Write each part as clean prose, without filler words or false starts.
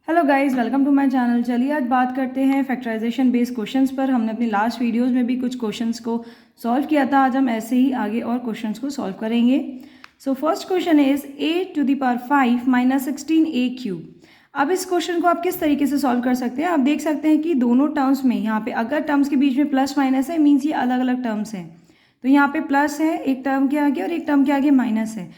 Hello guys, welcome to my channel. चलिए आज बात करते हैं फैक्टराइजेशन बेस्ड क्वेश्चंस पर। हमने अपनी लास्ट वीडियोस में भी कुछ क्वेश्चंस को सॉल्व किया था। आज हम ऐसे ही आगे और क्वेश्चंस को सॉल्व करेंगे। So first question is a⁵ minus 16a³। अब इस क्वेश्चन को आप किस तरीके से सॉल्व कर सकते हैं? आप देख सकते हैं कि दोनों टर्म्स में यहाँ पे अगर टर्म्स के बीच में प्लस माइनस है मीन्स ये अलग अलग टर्म्स हैं। तो यहाँ पे प्लस है एक टर्म के आगे और एक टर्म के आगे माइनस है,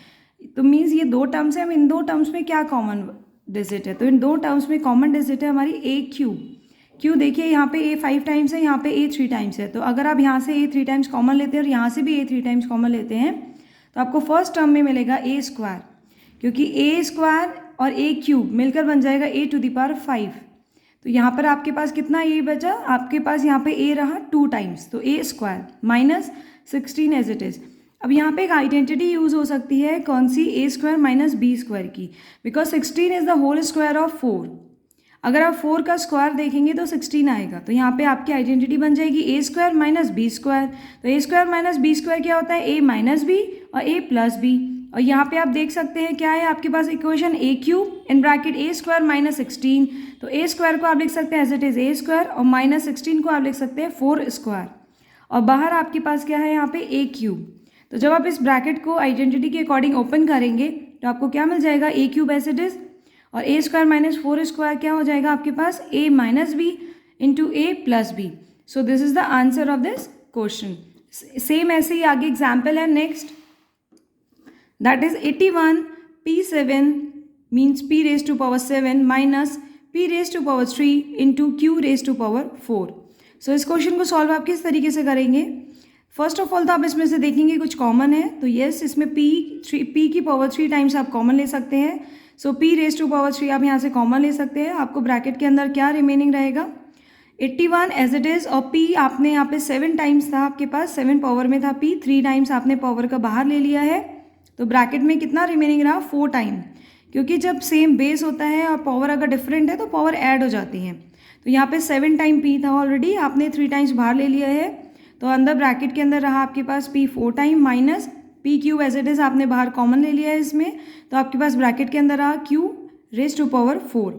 तो मीन्स ये दो टर्म्स हैं। इन दो टर्म्स में क्या कॉमन डिजिट है? तो इन दो टर्म्स में कॉमन डिजिट है हमारी a³ देखिए यहाँ पे a 5 टाइम्स है, यहाँ पे a 3 टाइम्स है। तो अगर आप यहाँ से a 3 टाइम्स कॉमन लेते हैं और यहाँ से भी a 3 टाइम्स कॉमन लेते हैं तो आपको फर्स्ट टर्म में मिलेगा a², क्योंकि a² और a³ मिलकर बन जाएगा a⁵ तो यहाँ पर आपके पास कितना a बचा? आपके पास यहाँ पे a रहा 2 टाइम्स, तो a² minus 16 as it is. अब यहाँ पे एक आइडेंटिटी यूज़ हो सकती है, कौन सी? a² माइनस b² की, because 16 is the whole square of 4। अगर आप 4 का स्क्वायर देखेंगे तो 16 आएगा। तो यहाँ पे आपकी आइडेंटिटी बन जाएगी a² माइनस b²। तो a² माइनस b² क्या होता है? a माइनस b और a प्लस b। और यहाँ पे आप देख सकते हैं क्या है आपके पास equation a³ in bracket a² minus 16। तो a² को आप लिख सकते हैं एज इट इज़ a² और माइनस 16 को आप लिख सकते हैं 4²। और बाहर आपके पास क्या है यहाँ पे a³। तो जब आप इस ब्रैकेट को आइडेंटिटी के अकॉर्डिंग ओपन करेंगे तो आपको क्या मिल जाएगा? a³ एज इट इज़ और a² माइनस 4² क्या हो जाएगा आपके पास? a minus b into a plus b। So this is the answer of this question. Same ऐसे ही आगे एग्जाम्पल है next, that is 81 p7 means p⁻7 minus p⁻3 into q⁻4। सो इस क्वेश्चन को सॉल्व आप किस तरीके से करेंगे? फर्स्ट ऑफ ऑल तो आप इसमें से देखेंगे कुछ कॉमन है, तो येस इसमें p⁻3 टाइम्स आप कॉमन ले सकते हैं। सो p⁻3 आप यहाँ से कॉमन ले सकते हैं। आपको ब्रैकेट के अंदर क्या रिमेनिंग रहेगा? 81 एज इट इज़ और p आपने यहाँ पे 7 टाइम्स था, आपके पास 7 पावर में था p, 3 टाइम्स आपने पावर का बाहर ले लिया है। तो ब्रैकेट में कितना रिमेनिंग रहा? 4 टाइम, क्योंकि जब सेम बेस होता है और पावर अगर डिफरेंट है तो पावर ऐड हो जाती है। तो यहाँ पे 7 टाइम p था ऑलरेडी, आपने 3 टाइम्स बाहर ले लिया है। तो अंदर ब्रैकेट के अंदर रहा आपके पास p 4 time minus p³ as it is आपने बाहर कॉमन ले लिया है इसमें, तो आपके पास ब्रैकेट के अंदर रहा q⁻4।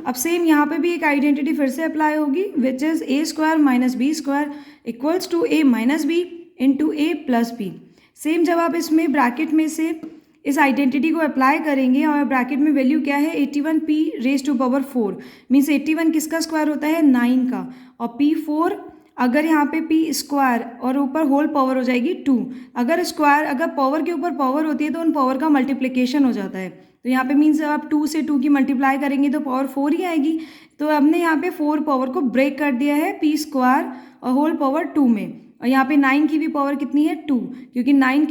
अब सेम यहाँ पे भी एक आइडेंटिटी फिर से अप्लाई होगी, which is a² minus b² equals to a minus b into a plus b। Same जब आप इसमें ब्रैकेट में से इस आइडेंटिटी को अप्लाई करेंगे और ब्रैकेट में वैल्यू क्या है? 81 p⁻4 मीन्स 81 किसका स्क्वायर होता है? 9 का, और p4 अगर यहाँ पे p² और ऊपर होल पावर हो जाएगी 2। अगर स्क्वायर अगर पावर के ऊपर पावर होती है तो उन पावर का मल्टीप्लिकेशन हो जाता है। तो यहाँ पे मीन्स आप 2 से 2 की मल्टीप्लाई करेंगे तो पावर 4 ही आएगी। तो हमने यहाँ पे 4 पावर को ब्रेक कर दिया है p² और होल पावर 2 में। और यहाँ पे 9 की भी पावर कितनी है? 2, क्योंकि 9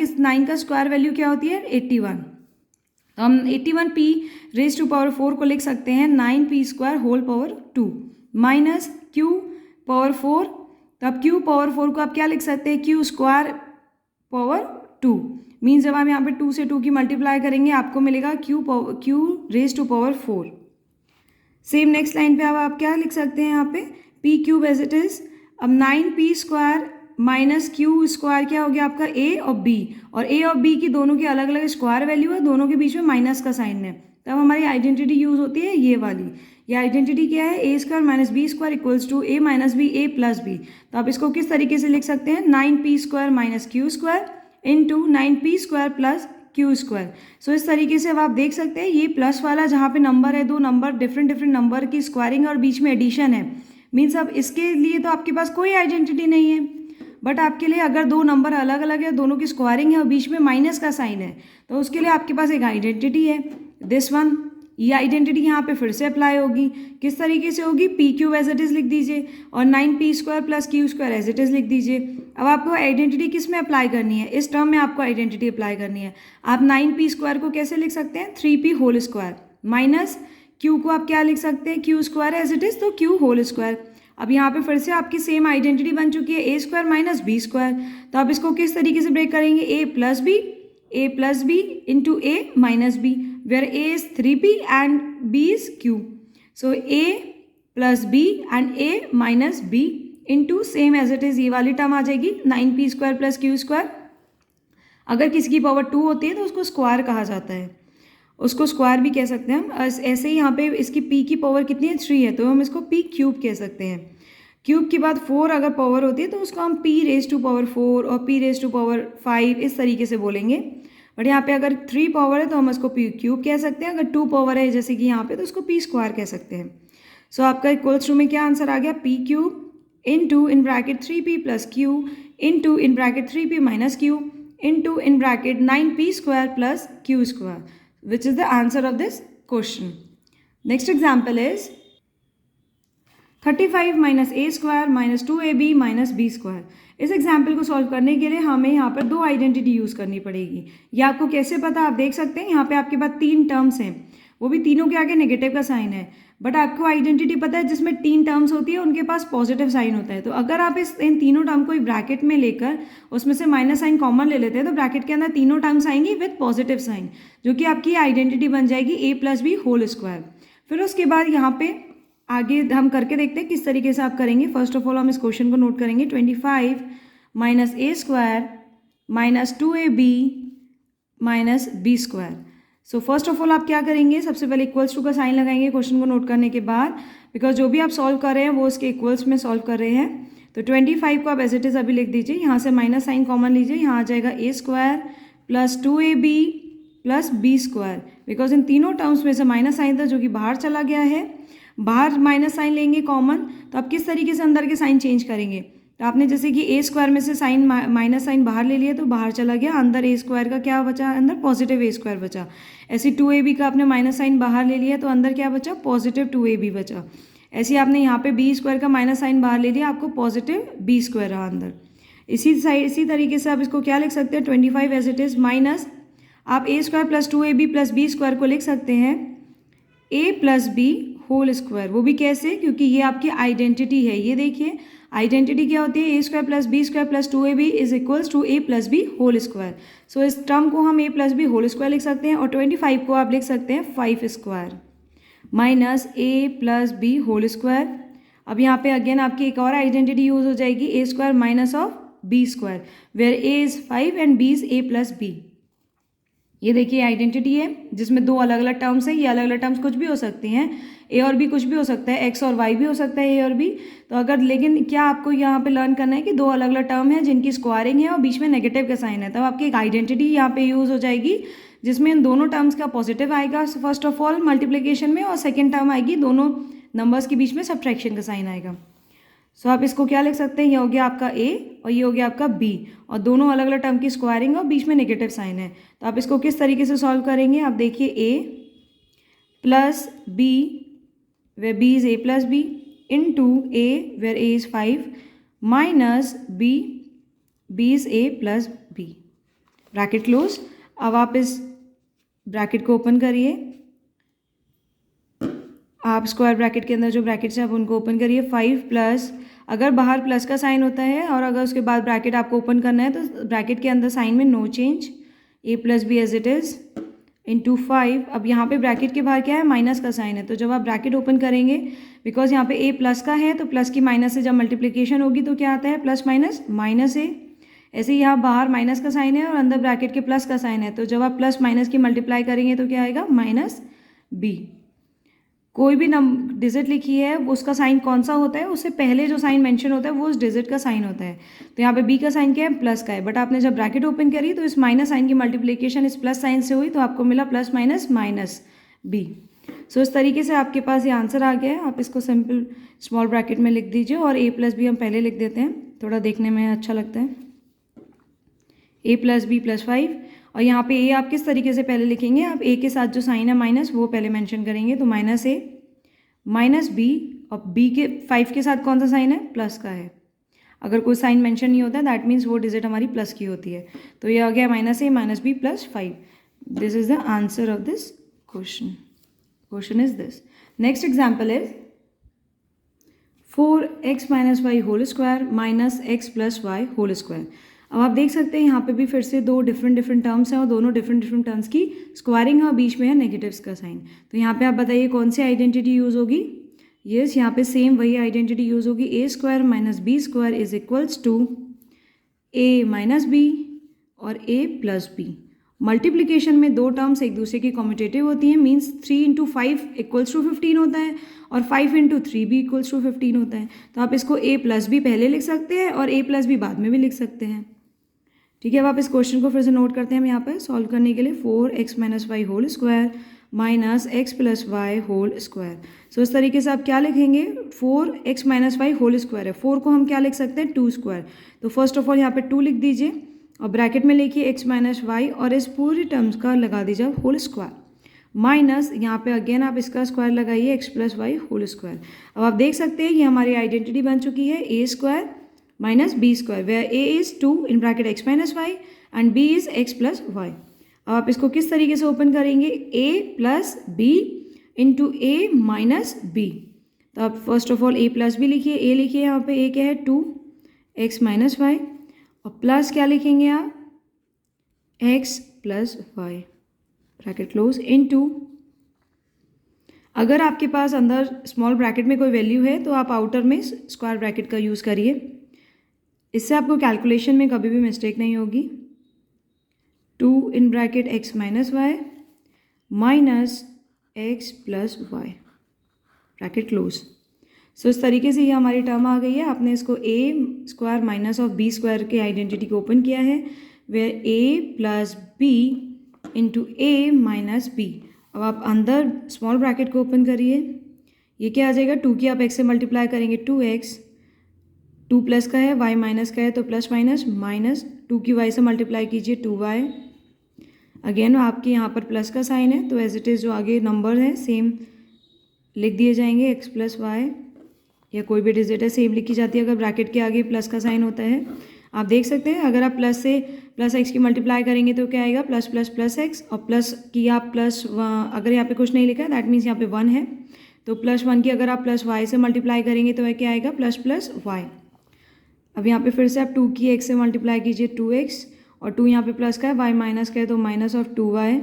का स्क्वायर वैल्यू क्या होती है? 81। तो हम 81 p⁻4 को लिख सकते हैं 9p² whole power 2 minus q⁻4। तो अब q⁻4 को आप क्या लिख सकते हैं? q² पावर 2 मीन्स जब आप यहाँ पे 2 से 2 की मल्टीप्लाई करेंगे आपको मिलेगा q⁻4। सेम नेक्स्ट लाइन पे अब आप क्या लिख सकते हैं यहाँ पे? p³ as it is. अब 9p² माइनस q² क्या हो गया आपका? a और b, और a और b की दोनों की अलग अलग स्क्वायर वैल्यू है, दोनों के बीच में माइनस का साइन है। तब हमारी आइडेंटिटी यूज़ होती है ये वाली। ये आइडेंटिटी क्या है? a² minus b² equals to a minus b a plus b। तो आप इसको किस तरीके से लिख सकते हैं? 9p² minus q² into 9p² plus q²। सो इस तरीके से अब आप देख सकते हैं ये प्लस वाला जहाँ पे नंबर है, दो नंबर डिफरेंट नंबर की स्क्वायरिंग और बीच में एडिशन है, मीन्स अब इसके लिए तो आपके पास कोई आइडेंटिटी नहीं है। बट आपके लिए अगर दो नंबर अलग अलग है, दोनों की स्क्वायरिंग है और बीच में माइनस का साइन है, तो उसके लिए आपके पास एक आइडेंटिटी है दिस वन। ये आइडेंटिटी यहाँ पे फिर से अप्लाई होगी। किस तरीके से होगी? p³ एज इट इज़ लिख दीजिए और 9p² plus q² as it is लिख दीजिए। अब आपको आइडेंटिटी किस में अप्लाई करनी है? इस टर्म में आपको आइडेंटिटी अप्लाई करनी है। आप 9p² को कैसे लिख सकते हैं? 3p whole square minus q को आप क्या लिख सकते हैं? q² एज इट इज़, तो q होल स्क्वायर। अब यहाँ पे फिर से आपकी सेम आइडेंटिटी बन चुकी है a² माइनस b²। तो आप इसको किस तरीके से ब्रेक करेंगे? a plus b into a minus b, where a is 3p and b is q. So a plus b and a minus b into same as it is ये वाली term आ जाएगी 9p² प्लस q²। अगर किसी की power 2 होती है तो उसको स्क्वायर कहा जाता है। उसको स्क्वायर भी कह सकते हैं हम। ऐसे ही यहाँ पे इसकी p की पावर कितनी है 3 है, तो हम इसको p क्यूब कह सकते हैं। क्यूब के बाद 4 अगर पावर होती है तो उसको हम p रेज टू पावर 4 और p रेज टू पावर 5 इस तरीके से बोलेंगे। बट यहाँ पे अगर 3 पावर है तो हम उसको p क्यूब कह सकते हैं, अगर 2 पावर है जैसे कि यहाँ पे तो उसको p स्क्वायर कह सकते हैं। सो आपका इक्वल्स टू में क्या आंसर आ गया, p cube into in bracket 3p plus Q into in bracket 3p minus Q into in bracket 9p square plus Q square, which is the answer of this question. Next example is 35 minus a square minus 2ab minus b square. इस example को solve करने के लिए हमें यहाँ पर दो identity use करनी पड़ेगी। ये आपको कैसे पता, आप देख सकते हैं यहाँ पे आपके पास 3 टर्म्स हैं, वो भी तीनों के आगे नेगेटिव का साइन है। बट आपको आइडेंटिटी पता है जिसमें 3 टर्म्स होती है उनके पास पॉजिटिव साइन होता है। तो अगर आप इन तीनों टर्म को एक ब्रैकेट में लेकर उसमें से माइनस साइन कॉमन ले लेते हैं तो ब्रैकेट के अंदर तीनों टर्म्स आएंगी विद पॉजिटिव साइन, जो कि आपकी आइडेंटिटी बन जाएगी a plus B whole square. फिर उसके बाद यहाँ पे आगे हम करके देखते हैं किस तरीके से आप करेंगे। फर्स्ट ऑफ ऑल हम इस क्वेश्चन को नोट करेंगे, 25 minus A square minus 2ab minus B square. So first of all आप क्या करेंगे, सबसे पहले इक्वल्स टू का साइन लगाएंगे क्वेश्चन को नोट करने के बाद, बिकॉज जो भी आप सॉल्व कर रहे हैं वो उसके इक्वल्स में सॉल्व कर रहे हैं। तो 25 को आप एज इट इज़ अभी लिख दीजिए, यहाँ से माइनस साइन कॉमन लीजिए, यहाँ आ जाएगा a square plus 2ab plus B square. Because इन तीनों टर्म्स में से माइनस साइन था जो कि बाहर चला गया है, बाहर माइनस साइन लेंगे कॉमन, तो आप किस तरीके से अंदर के साइन चेंज करेंगे। तो आपने जैसे कि a स्क्वायर में से साइन माइनस साइन बाहर ले लिया तो बाहर चला गया, अंदर a स्क्वायर का क्या बचा, अंदर पॉजिटिव a स्क्वायर बचा। ऐसे 2ab का आपने माइनस साइन बाहर ले लिया तो अंदर क्या बचा, पॉजिटिव 2ab बचा। ऐसे आपने यहाँ पे b स्क्वायर का माइनस साइन बाहर ले लिया, आपको पॉजिटिव b स्क्वायर रहा अंदर। इसी तरीके से आप इसको क्या लिख सकते हैं, 25 एज इट इज़ माइनस आप a square plus 2ab plus B square को लिख सकते हैं a plus B whole square. वो भी कैसे, क्योंकि ये आपकी आइडेंटिटी है। ये देखिए आइडेंटिटी क्या होती है, a square plus B square plus 2ab is equals to a plus B whole square. So इस टर्म को हम a plus B whole square लिख सकते हैं और 25 को आप लिख सकते हैं 5 square minus a plus B whole square. अब यहाँ पे अगेन आपकी एक और आइडेंटिटी यूज हो जाएगी, a square minus of b square, where a is 5 and b is a plus b। ये देखिए आइडेंटिटी है जिसमें दो अलग अलग टर्म्स हैं। ये अलग अलग टर्म्स कुछ भी हो सकती हैं, ए और बी कुछ भी हो सकता है, एक्स और वाई भी हो सकता है, ए और बी। तो अगर लेकिन क्या आपको यहाँ पे लर्न करना है कि दो अलग अलग टर्म है जिनकी स्क्वायरिंग है और बीच में नेगेटिव का साइन है, तब आपकी एक आइडेंटिटी यहाँ पे यूज़ हो जाएगी जिसमें इन दोनों टर्म्स का पॉजिटिव आएगा फर्स्ट ऑफ ऑल मल्टीप्लिकेशन में, और सेकेंड टर्म आएगी दोनों नंबर्स के बीच में सब्ट्रैक्शन का साइन आएगा। सो आप इसको क्या लिख सकते हैं, ये हो गया आपका a और ये हो गया आपका b, और दोनों अलग अलग टर्म की स्क्वायरिंग और बीच में नेगेटिव साइन है। तो आप इसको किस तरीके से सॉल्व करेंगे, आप देखिए a plus b where b is a plus b into a where a is 5 minus b is a plus b, bracket close. अब आप इस ब्रैकेट को ओपन करिए, आप स्क्वायर ब्रैकेट के अंदर जो ब्रैकेट्स हैं आप उनको ओपन करिए। 5 प्लस, अगर बाहर प्लस का साइन होता है और अगर उसके बाद ब्रैकेट आपको ओपन करना है तो ब्रैकेट के अंदर साइन में no change, a plus B as it is into 5। अब यहाँ पे ब्रैकेट के बाहर क्या है, माइनस का साइन है, तो जब आप ब्रैकेट ओपन करेंगे बिकॉज यहाँ पे a प्लस का है तो प्लस की माइनस से जब मल्टीप्लिकेशन होगी तो क्या आता है, प्लस माइनस माइनस a। ऐसे ही यहाँ बाहर माइनस का साइन है और अंदर ब्रैकेट के प्लस का साइन है, तो जब आप प्लस माइनस की मल्टीप्लाई करेंगे तो क्या आएगा, माइनस b। कोई भी डिजिट लिखी है उसका साइन कौन सा होता है, उससे पहले जो साइन मेंशन होता है वो उस डिजिट का साइन होता है। तो यहाँ पे b का साइन क्या है, प्लस का है, बट आपने जब ब्रैकेट ओपन करी तो इस माइनस साइन की मल्टीप्लिकेशन इस प्लस साइन से हुई तो आपको मिला प्लस माइनस माइनस b। सो इस तरीके से आपके पास ये आंसर आ गया है। आप इसको सिंपल स्मॉल ब्रैकेट में लिख दीजिए और a प्लस बी हम पहले लिख देते हैं, थोड़ा देखने में अच्छा लगता है, a प्लस बी प्लस 5। और यहाँ पे a आप किस तरीके से पहले लिखेंगे, आप a के साथ जो साइन है माइनस वो पहले मेंशन करेंगे, तो माइनस a माइनस b, और b के 5 के साथ कौन सा साइन है, प्लस का है। अगर कोई साइन मेंशन नहीं होता है दैट मीन्स वो डिजिट हमारी प्लस की होती है। तो ये आ गया minus a minus b plus 5। This is the answer of this question is this. Next example is 4x minus Y whole square minus x plus Y whole square. अब आप देख सकते हैं यहाँ पे भी फिर से दो डिफरेंट टर्म्स हैं और दोनों डिफरेंट टर्म्स की स्क्वायरिंग है और बीच में है नेगेटिव्स का साइन। तो यहाँ पे आप बताइए कौन सी आइडेंटिटी यूज़ होगी। यस, यहाँ पे सेम वही आइडेंटिटी यूज़ होगी, a square minus B square is equals to a minus B और a प्लस बी। मल्टीप्लिकेशन में दो टर्म्स एक दूसरे की कॉम्यूटेटिव होती हैं, मीन्स 3 इंटू 5 इक्वल्स टू 15 होता है और 5 इंटू 3 भी इक्वल्स टू 15 होता है। तो आप इसको a प्लस भी पहले लिख सकते हैं और a प्लस भी बाद में भी लिख सकते हैं। ठीक है, अब आप इस क्वेश्चन को फिर से नोट करते हैं हम यहाँ पर सॉल्व करने के लिए। 4x minus Y whole square minus X plus Y whole square. So इस तरीके से आप क्या लिखेंगे, 4x minus Y whole square है, 4 को हम क्या लिख सकते हैं 2 स्क्वायर। तो फर्स्ट ऑफ ऑल यहाँ पे 2 लिख दीजिए और ब्रैकेट में लिखिए x माइनस वाई और इस पूरी टर्म्स का लगा दीजिए होल स्क्वायर माइनस यहाँ पे अगेन आप इसका स्क्वायर लगाइए x plus Y whole square. अब आप देख सकते हैं ये हमारी आइडेंटिटी बन चुकी है a square minus B square, where a is 2 in bracket x minus Y and b is x plus Y. अब आप इसको किस तरीके से ओपन करेंगे, a plus B into A minus B. तो आप first of all a plus B लिखिए, a लिखिए यहाँ पे a क्या है 2x माइनस वाई और प्लस क्या लिखेंगे आप x plus Y bracket close into, अगर आपके पास अंदर स्मॉल ब्रैकेट में कोई वैल्यू है तो आप आउटर में स्क्वायर ब्रैकेट का यूज़ करिए, इससे आपको कैलकुलेशन में कभी भी मिस्टेक नहीं होगी। 2 in bracket x minus Y minus x plus Y bracket close. So इस तरीके से ये हमारी टर्म आ गई है। आपने इसको a square minus of b square के आइडेंटिटी को ओपन किया है, where a plus B into A minus B. अब आप अंदर स्मॉल ब्रैकेट को ओपन करिए, ये क्या आ जाएगा 2 की आप x से मल्टीप्लाई करेंगे 2x, 2 प्लस का है y माइनस का है तो प्लस माइनस माइनस 2 की y से मल्टीप्लाई कीजिए 2y, अगेन आपके यहाँ पर प्लस का साइन है तो एज इट इज़ जो आगे नंबर है सेम लिख दिए जाएंगे, x प्लस वाई या कोई भी डिजिट है सेम लिखी जाती है अगर ब्रैकेट के आगे प्लस का साइन होता है। आप देख सकते हैं अगर आप प्लस से प्लस एक्स की मल्टीप्लाई करेंगे तो क्या आएगा प्लस प्लस प्लस एक्स, और प्लस की आप प्लस अगर यहाँ पे कुछ नहीं लिखा है दैट मीन्स यहाँ पे 1 है, तो +1 की अगर आप प्लस वाई से मल्टीप्लाई करेंगे तो क्या आएगा प्लस प्लस वाई। अब यहाँ पे फिर से आप 2 की x से मल्टीप्लाई कीजिए 2x और 2 यहाँ पे प्लस का है y माइनस का है तो माइनस ऑफ 2y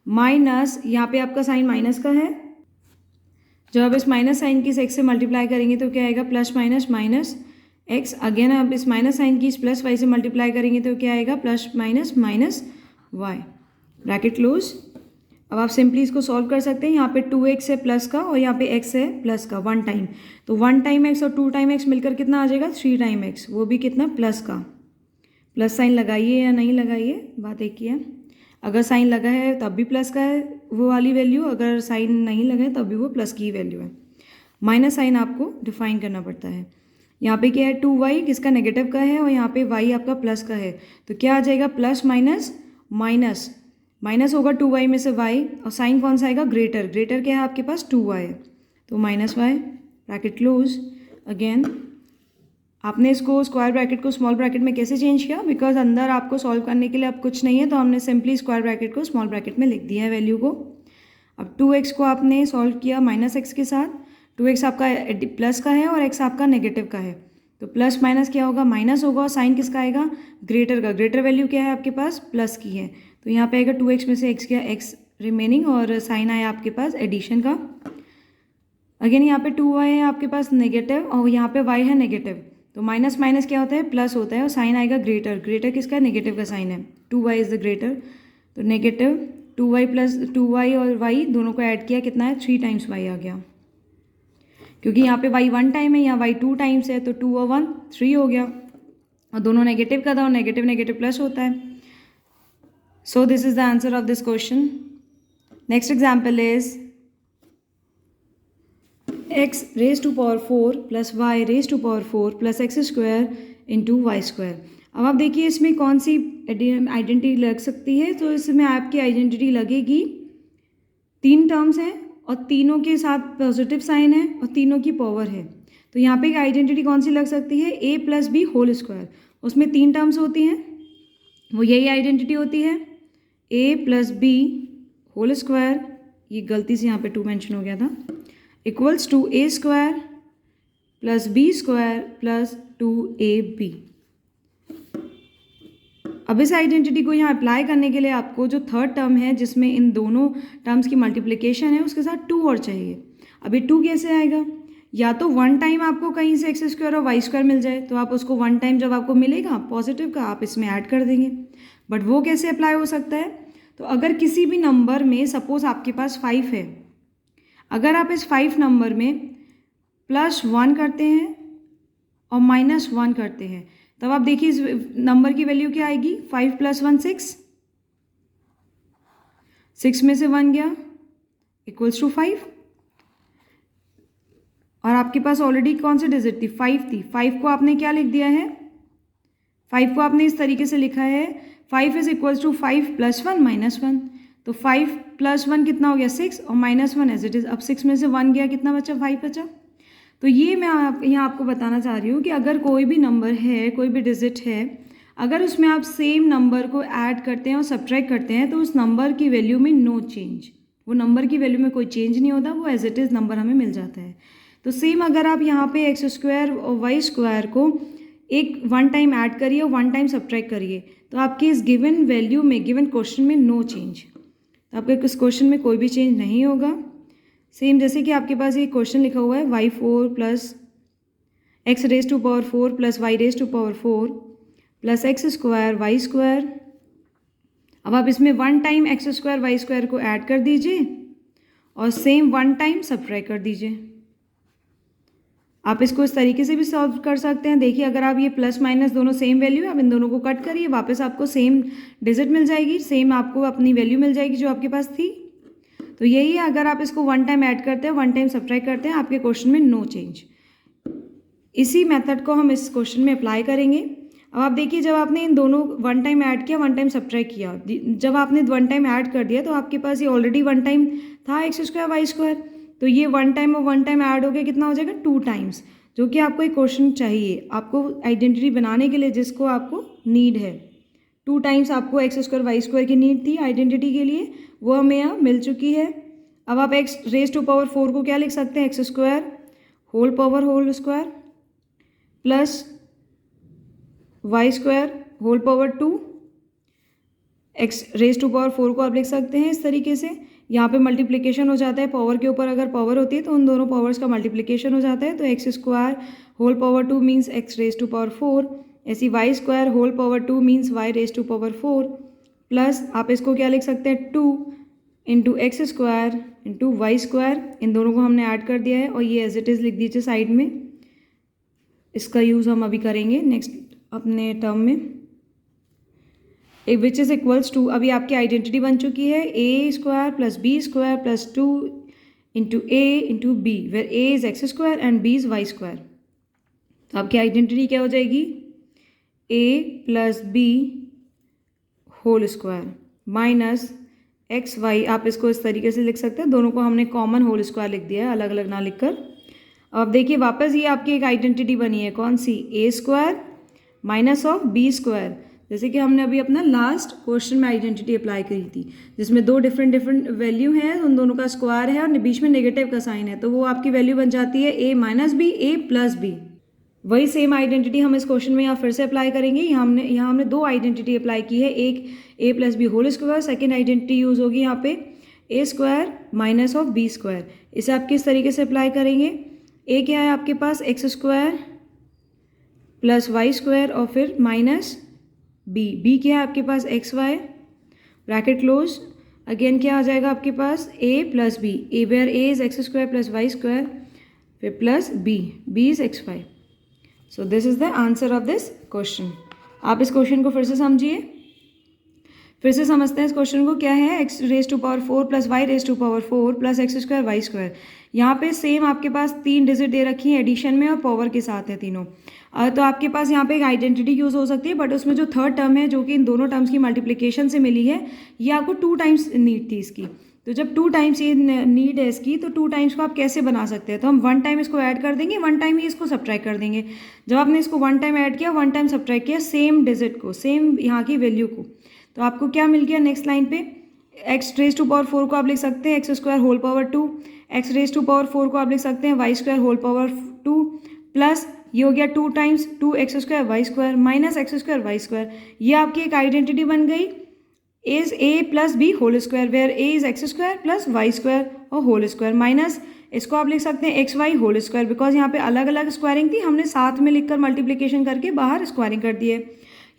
माइनस यहाँ पे आपका साइन माइनस का है, जब आप इस माइनस साइन की x से मल्टीप्लाई करेंगे तो क्या आएगा plus minus minus x, again आप इस माइनस साइन की इस प्लस वाई से मल्टीप्लाई करेंगे तो क्या आएगा plus minus minus Y bracket close. अब आप सिंपली इसको सॉल्व कर सकते हैं, यहाँ पे 2x है प्लस का और यहाँ पे x है प्लस का 1 टाइम, तो 1 टाइम x और 2 टाइम x मिलकर कितना आ जाएगा 3 टाइम x, वो भी कितना प्लस का। प्लस साइन लगाइए या नहीं लगाइए बात एक ही है, अगर साइन लगा है तब भी प्लस का है वो वाली वैल्यू, अगर साइन नहीं लगा है तब भी वो प्लस की वैल्यू है। माइनस साइन आपको डिफाइन करना पड़ता है। यहाँ पे क्या है 2y किसका नेगेटिव का है और यहाँ पे y आपका प्लस का है, तो क्या आ जाएगा प्लस माइनस माइनस, माइनस होगा 2y में से y और साइन कौन सा आएगा ग्रेटर, ग्रेटर क्या है आपके पास 2y है तो minus y bracket close. Again आपने इसको स्क्वायर ब्रैकेट को स्मॉल ब्रैकेट में कैसे चेंज किया, बिकॉज अंदर आपको सॉल्व करने के लिए अब कुछ नहीं है तो हमने सिंपली स्क्वायर ब्रैकेट को स्मॉल ब्रैकेट में लिख दिया है वैल्यू को। अब 2x को आपने सॉल्व किया माइनस एक्स के साथ, 2x आपका प्लस का है और x आपका नेगेटिव का है, तो प्लस माइनस क्या होगा माइनस होगा और साइन किसका आएगा ग्रेटर का, ग्रेटर वैल्यू क्या है आपके पास प्लस की है, तो यहाँ पे आएगा 2x में से x क्या x रिमेनिंग और साइन आया आपके पास एडिशन का। अगेन यहाँ पे 2y है आपके पास नेगेटिव और यहाँ पे y है नेगेटिव, तो माइनस माइनस क्या होता है प्लस होता है और साइन आएगा ग्रेटर, ग्रेटर किसका नेगेटिव का साइन है 2y इज़ द ग्रेटर, तो नेगेटिव 2y प्लस 2y और y दोनों को ऐड किया कितना है 3 टाइम्स y आ गया, क्योंकि यहाँ पे y 1 टाइम है यहाँ y 2 टाइम्स है तो 2 और 1 3 हो गया और दोनों नेगेटिव का था और नेगेटिव नेगेटिव प्लस होता है। So this is the answer of this question. Next example is x raise to power 4 plus y raise to power 4 plus X square into Y square. अब आप देखिए इसमें कौन सी आइडेंटिटी लग सकती है, तो इसमें आपकी आइडेंटिटी लगेगी 3 टर्म्स हैं और तीनों के साथ पॉजिटिव साइन है और तीनों की पावर है, तो यहाँ पे एक आइडेंटिटी कौन सी लग सकती है a plus B whole square, उसमें 3 टर्म्स होती हैं वो यही आइडेंटिटी होती है a plus B whole square, ये गलती से यहाँ पे 2 मेंशन हो गया था, equals to a square plus B square plus 2ab। अब इस आइडेंटिटी को यहाँ अप्लाई करने के लिए आपको जो थर्ड टर्म है जिसमें इन दोनों टर्म्स की मल्टीप्लिकेशन है उसके साथ 2 और चाहिए। अब ये 2 कैसे आएगा, या तो वन टाइम आपको कहीं से एक्स स्क्वायर और वाई स्क्वायर मिल जाए, तो आप उसको वन टाइम जब आपको मिलेगा पॉजिटिव का, आप इसमें ऐड कर देंगे। बट वो कैसे अप्लाई हो सकता है? तो अगर किसी भी नंबर में सपोज आपके पास 5 है, अगर आप इस 5 नंबर में +1 करते हैं और -1 करते हैं, तब आप देखिए इस नंबर की वैल्यू क्या आएगी। 5 + 1 6, 6 में से 1 गया इक्वल्स टू 5, और आपके पास ऑलरेडी कौन सी डिजिट थी? 5 थी। 5 को आपने क्या लिख दिया है? 5 को आपने इस तरीके से लिखा है 5 इज इक्वल्स टू 5 + 1 -1। तो 5 + 1 कितना हो गया? 6, और -1 एज इट इज़। अब 6 में से 1 गया, कितना बचा? 5 बचा। तो ये मैं यहाँ आपको बताना चाह रही हूँ कि अगर कोई भी नंबर है, कोई भी डिजिट है, अगर उसमें आप सेम नंबर को ऐड करते हैं और सब्ट्रैक्ट करते हैं, तो उस नंबर की वैल्यू में नो चेंज, वो नंबर की वैल्यू में कोई चेंज नहीं होता, वो एज इट इज़ नंबर हमें मिल जाता है। तो सेम अगर आप यहाँ पे एक्स स्क्वायर और वाई स्क्वायर को एक वन टाइम ऐड करिए और वन टाइम सब्ट्रैक्ट करिए, तो आपके इस गिवन वैल्यू में, गिवन क्वेश्चन में नो चेंज, तो आपके इस क्वेश्चन में कोई भी चेंज नहीं होगा। सेम जैसे कि आपके पास ये क्वेश्चन लिखा हुआ है y4 + x⁴ + y⁴ + x² y²। अब आप इसमें वन टाइम x² y² को ऐड कर दीजिए और सेम वन टाइम सब्ट्रैक्ट कर दीजिए। आप इसको इस तरीके से भी सॉल्व कर सकते हैं। देखिए अगर आप ये प्लस माइनस दोनों सेम वैल्यू है, आप इन दोनों को कट करिए, वापस आपको सेम डिजिट मिल जाएगी, सेम आपको अपनी वैल्यू मिल जाएगी जो आपके पास थी। तो यही है, अगर आप इसको वन टाइम ऐड करते हैं, वन टाइम सब्ट्रैक्ट करते हैं, आपके क्वेश्चन में नो चेंज। इसी मेथड को हम इस क्वेश्चन में अप्लाई करेंगे। अब आप देखिए जब आपने इन दोनों वन टाइम ऐड किया, वन टाइम सब्ट्रैक्ट किया, जब आपने वन टाइम ऐड कर दिया तो आपके पास ये ऑलरेडी वन टाइम था x² y², तो ये वन टाइम और वन टाइम ऐड हो गया, कितना हो जाएगा? 2 टाइम्स, जो कि आपको एक क्वेश्चन चाहिए, आपको आइडेंटिटी बनाने के लिए जिसको आपको नीड है। 2 टाइम्स आपको x² y² की नीड थी आइडेंटिटी के लिए, वो हमें यहाँ मिल चुकी है। अब आप x⁴ को क्या लिख सकते हैं? x² whole power whole square plus y² whole power 2। x⁴ को आप लिख सकते हैं इस तरीके से, यहाँ पे मल्टीप्लिकेशन हो जाता है, पावर के ऊपर अगर पावर होती है तो उन दोनों पावर्स का मल्टीप्लिकेशन हो जाता है। तो x² whole power 2 means x⁴, ऐसी y² whole power 2 means y⁴, plus आप इसको क्या लिख सकते हैं? 2 × x² × y²। इन दोनों को हमने ऐड कर दिया है और ये एज इट इज़ लिख दीजिए साइड में। इसका यूज़ हम अभी करेंगे नेक्स्ट अपने टर्म में। विच इज़ इक्वल्स टू, अभी आपकी आइडेंटिटी बन चुकी है a² + b² + 2 × a × b, where a is x² and b is y²। तो आपकी आइडेंटिटी क्या हो जाएगी? a + b whole square minus xy, आप इसको इस तरीके से लिख सकते हैं, दोनों को हमने कॉमन होल स्क्वायर लिख दिया है, अलग अलग ना लिखकर। अब देखिए वापस ये आपकी एक आइडेंटिटी बनी है, कौन सी? a² - b², जैसे कि हमने अभी अपना लास्ट क्वेश्चन में आइडेंटिटी अप्लाई करी थी, जिसमें 2 डिफरेंट वैल्यू हैं, उन दोनों का स्क्वायर है और बीच में नेगेटिव का साइन है, तो वो आपकी वैल्यू बन जाती है a - b, a + b। वही सेम आइडेंटिटी हम इस क्वेश्चन में यहाँ फिर से अप्लाई करेंगे। यहाँ हमने 2 आइडेंटिटी अप्लाई की है, एक a + b whole square, second identity use होगी यहाँ पे a² - b²। इसे आप किस तरीके से अप्लाई करेंगे? a क्या है आपके पास? x² + y² और फिर माइनस b क्या है आपके पास? xy, ब्रैकेट क्लोज, अगेन क्या आ जाएगा आपके पास? a + b, a where a is x² + y², फिर plus b is xy। So this is the answer of this question. आप इस क्वेश्चन को फिर से समझिए, फिर से समझते हैं इस क्वेश्चन को। क्या है? x⁴ + y⁴ plus x² y²। यहाँ पे सेम आपके पास 3 डिजिट दे रखी हैं एडिशन में और पावर के साथ है तीनों। तो आपके पास यहाँ पे एक आइडेंटिटी यूज़ हो सकती है, बट उसमें जो थर्ड टर्म है जो कि इन दोनों टर्म्स की मल्टीप्लिकेशन से मिली है, ये आपको 2 टाइम्स नीड थी इसकी। तो जब 2 टाइम्स ये नीड है इसकी, तो 2 टाइम्स को आप कैसे बना सकते हैं? तो हम वन टाइम इसको ऐड कर देंगे, वन टाइम ही इसको सब्ट्रैक्ट कर देंगे। जब आपने इसको वन टाइम ऐड किया, वन टाइम सब्ट्रैक्ट किया, सेम डिजिट को, सेम यहाँ की वैल्यू को, तो आपको क्या मिल गया? नेक्स्ट लाइन पे x⁴ को आप लिख सकते हैं x² होल पावर 2, x⁴ को आप लिख सकते हैं y² होल पावर 2, प्लस ये हो गया 2 times 2x² y² minus x² y²। ये आपकी एक आइडेंटिटी बन गई, is a + b whole square, where a is x² + y² और होल स्क्वायर, माइनस इसको आप लिख सकते हैं X Y whole square, because यहाँ पे अलग अलग स्क्वायरिंग थी, हमने साथ में लिखकर मल्टीप्लिकेशन करके बाहर स्क्वायरिंग कर दी है।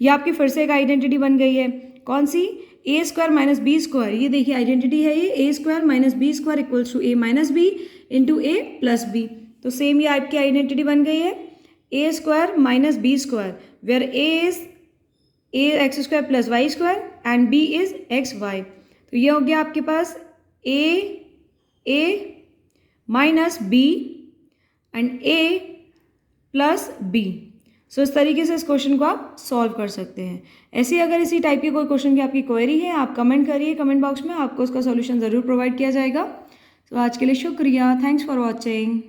ये आपकी फिर से एक आइडेंटिटी बन गई है, कौन सी, A square minus B square. ये देखिए आइडेंटिटी है ये, A square minus B square equals to A minus B into A plus B. तो सेम ये आपकी आइडेंटिटी बन गई है, A square minus B square, where A is A X square plus Y square and B is X Y. तो ये हो गया आपके पास A minus B and A plus B. सो इस तरीके से इस क्वेश्चन को आप सॉल्व कर सकते हैं। ऐसे ही अगर इसी टाइप के कोई क्वेश्चन की आपकी क्वेरी है, आप कमेंट करिए कमेंट बॉक्स में, आपको उसका सॉल्यूशन ज़रूर प्रोवाइड किया जाएगा। तो आज के लिए शुक्रिया, थैंक्स फॉर वॉचिंग।